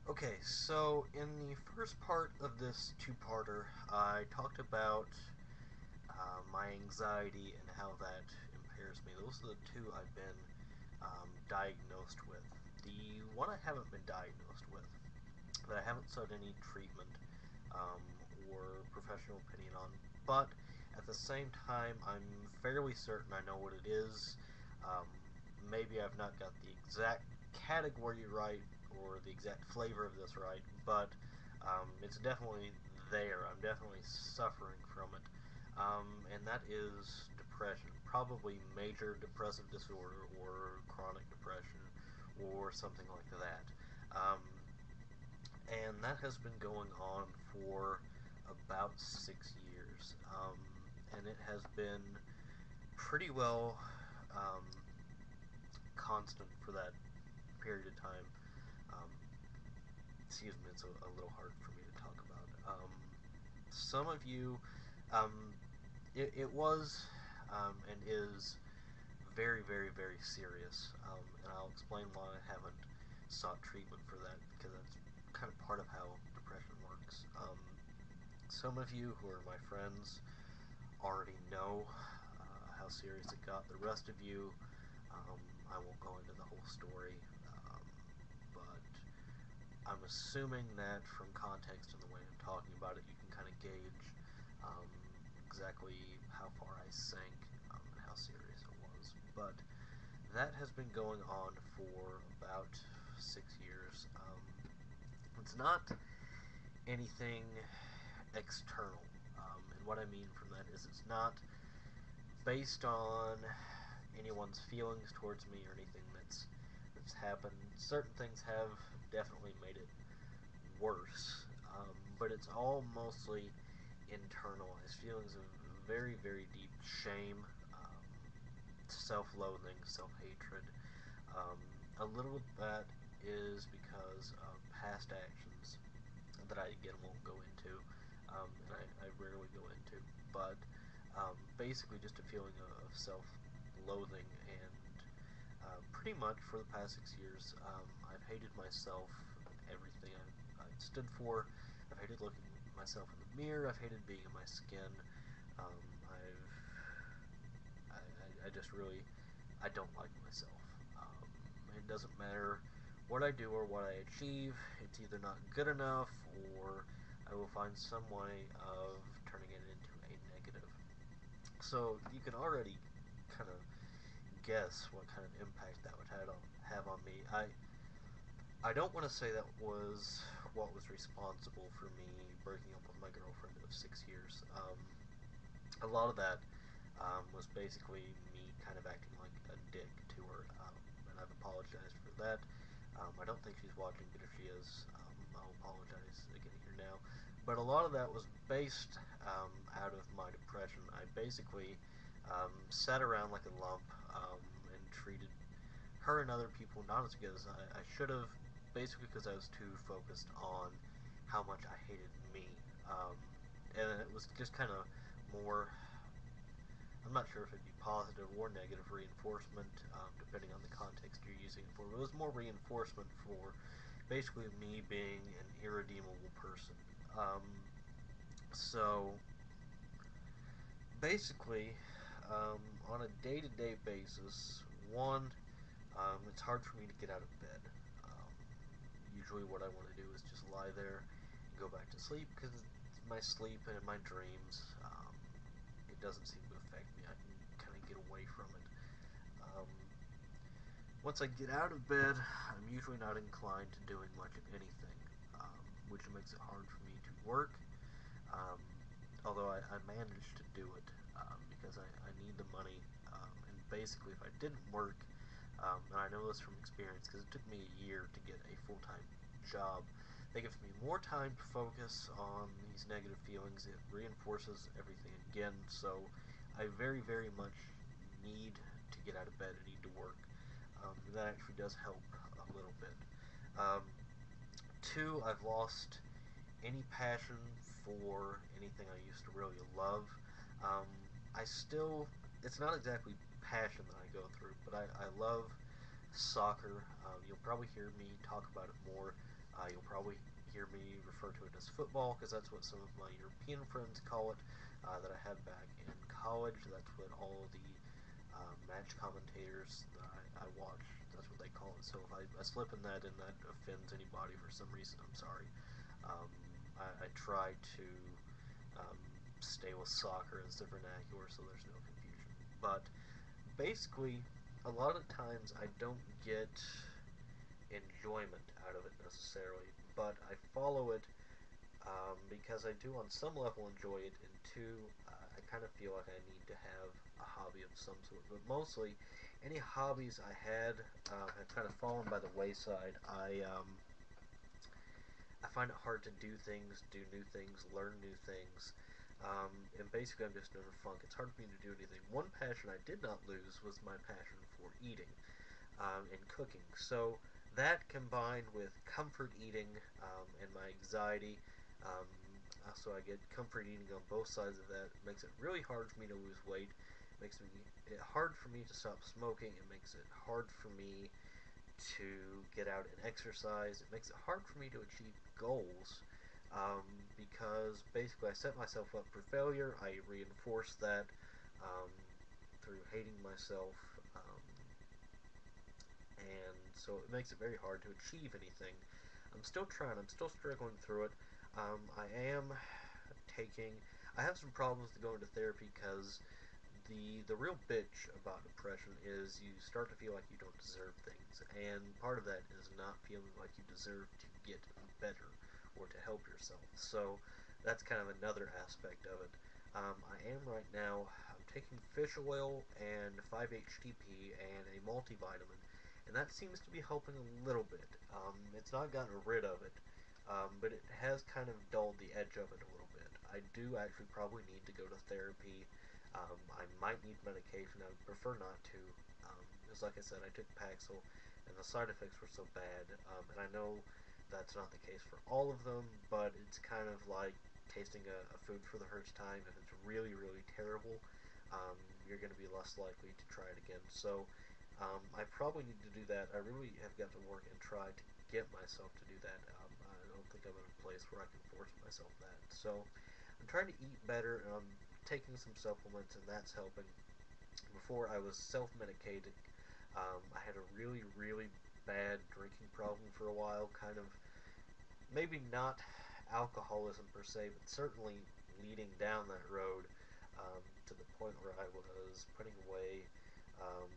Okay, so in the first part of this two-parter, I talked about my anxiety and how that impairs me. Those are the two I've been diagnosed with. The one I haven't been diagnosed with, that I haven't sought any treatment um, or professional opinion on, but at the same time, I'm fairly certain I know what it is. Um, Maybe I've not got the exact category right or the exact flavor of this right, but it's definitely there. I'm definitely suffering from it. And that is depression, probably major depressive disorder or chronic depression or something like that. Um, and that has been going on for about 6 years. And it has been pretty well um, constant for that period of time. Um, Excuse me, it's a little hard for me to talk about. Some of you, um, it was and is very, very, very serious, and I'll explain why I haven't sought treatment for that because that's kind of part of how depression works. Some of you who are my friends already know how serious it got. The rest of you, um, I won't go into the whole story, but I'm assuming that from context and the way I'm talking about it, you can kind of gauge um, exactly how far I sank and how serious it was. But that has been going on for about 6 years. It's not anything external, and what I mean from that is it's not based on anyone's feelings towards me or anything that's happened. Certain things have definitely made it worse, but it's all mostly internalized feelings of very, very deep shame, self-loathing, self-hatred. Um, a little of that is because of past actions that I again won't go into, and I rarely go into, but basically just a feeling of self-loathing and pretty much for the past 6 years, I've hated myself, everything I've stood for. I've hated looking at myself in the mirror. I've hated being in my skin. Um, I just really, I don't like myself. It doesn't matter what I do or what I achieve. It's either not good enough or I will find some way of turning it into a negative. So you can already kind of guess what kind of impact that would have on me. I don't want to say that was what was responsible for me breaking up with my girlfriend of 6 years. A lot of that was basically me kind of acting like a dick to her, and I've apologized for that. I don't think she's watching, but if she is, I'll apologize again here now. But a lot of that was based out of my depression. I basically sat around like a lump and treated her and other people not as good as I should have, basically because I was too focused on how much I hated me. Um, and it was just kind of more, I'm not sure if it'd be positive or negative reinforcement, depending on the context you're using it for. But it was more reinforcement for basically me being an irredeemable person. Um, so basically, on a day-to-day basis, one, it's hard for me to get out of bed. Um, Usually, what I want to do is just lie there and go back to sleep because it's my sleep and in my dreams. It doesn't seem to affect me. I can kind of get away from it. Um, Once I get out of bed, I'm usually not inclined to doing much of anything, which makes it hard for me to work. Um, Although I managed to do it because I need the money. And basically, if I didn't work, and I know this from experience because it took me a year to get a full-time job, that gives me more time to focus on these negative feelings. It reinforces everything again. So I very, very much need to get out of bed. I need to work. That actually does help a little bit. Um, Two, I've lost any passion for anything I used to really love. Um, I still, it's not exactly passion that I go through, but I love soccer. You'll probably hear me talk about it more You'll probably hear me refer to it as football because that's what some of my European friends call it. That I had back in college. That's what all the match commentators that I watch, that's what they call it. So if I slip in that and that offends anybody for some reason, I'm sorry. Um, I try to um, stay with soccer as the vernacular so there's no confusion. But basically, a lot of times I don't get enjoyment out of it necessarily, but I follow it because I do on some level enjoy it, and two, I kind of feel like I need to have a hobby of some sort. But mostly, any hobbies I had have kind of fallen by the wayside. I find it hard to do things, do new things, learn new things. And basically, I'm just in a funk. It's hard for me to do anything. One passion I did not lose was my passion for eating and cooking. So that combined with comfort eating and my anxiety, um, so I get comfort eating on both sides of that. It makes it really hard for me to lose weight. It makes it hard for me to stop smoking. It makes it hard for me to get out and exercise. It makes it hard for me to achieve goals um, because basically I set myself up for failure. I reinforce that um, through hating myself. And so it makes it very hard to achieve anything. I'm still trying. I'm still struggling through it. I am taking. I have some problems to go into therapy because the real bitch about depression is you start to feel like you don't deserve things, and part of that is not feeling like you deserve to get better or to help yourself. So that's kind of another aspect of it. I am right now. I'm taking fish oil and 5-HTP and a multivitamin, and that seems to be helping a little bit. It's not gotten rid of it, but it has kind of dulled the edge of it a little bit. I do actually probably need to go to therapy. I might need medication. I would prefer not to, because like I said, I took Paxil, and the side effects were so bad. And I know that's not the case for all of them, but it's kind of like tasting a food for the first time. If it's really, really terrible, you're going to be less likely to try it again. So I probably need to do that. I really have got to work and try to get myself to do that. I don't think I'm in a place where I can force myself that. So I'm trying to eat better, and I'm taking some supplements, and that's helping. Before I was self-medicated, I had a really, really bad drinking problem for a while. Kind of maybe not alcoholism per se, but certainly leading down that road to the point where I was putting away um,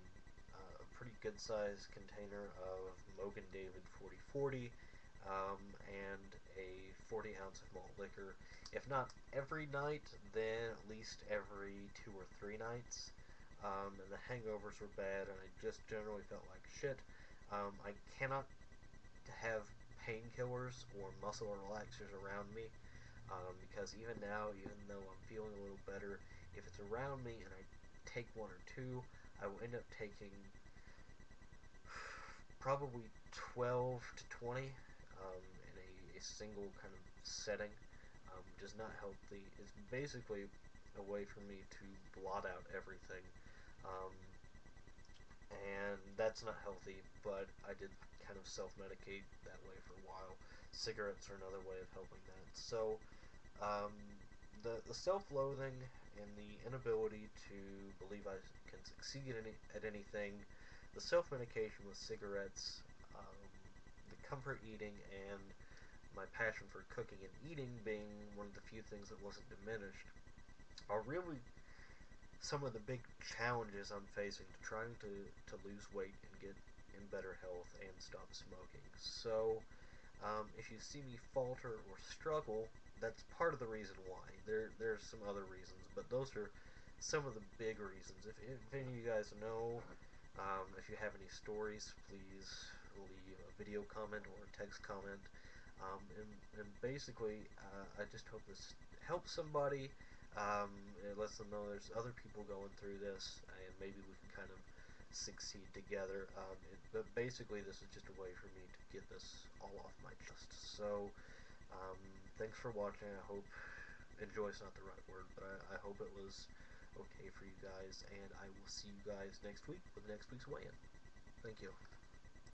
a pretty good sized container of Mogan David 4040 and a 40 ounce of malt liquor. If not every night, then at least every 2 or 3 nights. And the hangovers were bad, and I just generally felt like shit. I cannot have painkillers or muscle relaxers around me because even now, even though I'm feeling a little better, if it's around me and I take one or two, I will end up taking probably 12 to 20 in a single kind of setting, which is not healthy. It's basically a way for me to blot out everything. Um, and that's not healthy, but I did kind of self-medicate that way for a while. Cigarettes are another way of helping that. So, um, the self-loathing and the inability to believe I can succeed at anything, the self-medication with cigarettes, the comfort eating, and my passion for cooking and eating being one of the few things that wasn't diminished, are really some of the big challenges I'm facing to trying to lose weight and get in better health and stop smoking. So, if you see me falter or struggle, that's part of the reason why. There's some other reasons, but those are some of the big reasons. If any of you guys know, if you have any stories, please leave a video comment or a text comment. And basically, I just hope this helps somebody. It lets them know there's other people going through this, and maybe we can kind of succeed together. But basically, this is just a way for me to get this all off my chest. So, um, thanks for watching. I hope enjoy is not the right word, but I hope it was okay for you guys, and I will see you guys next week with next week's weigh-in. Thank you.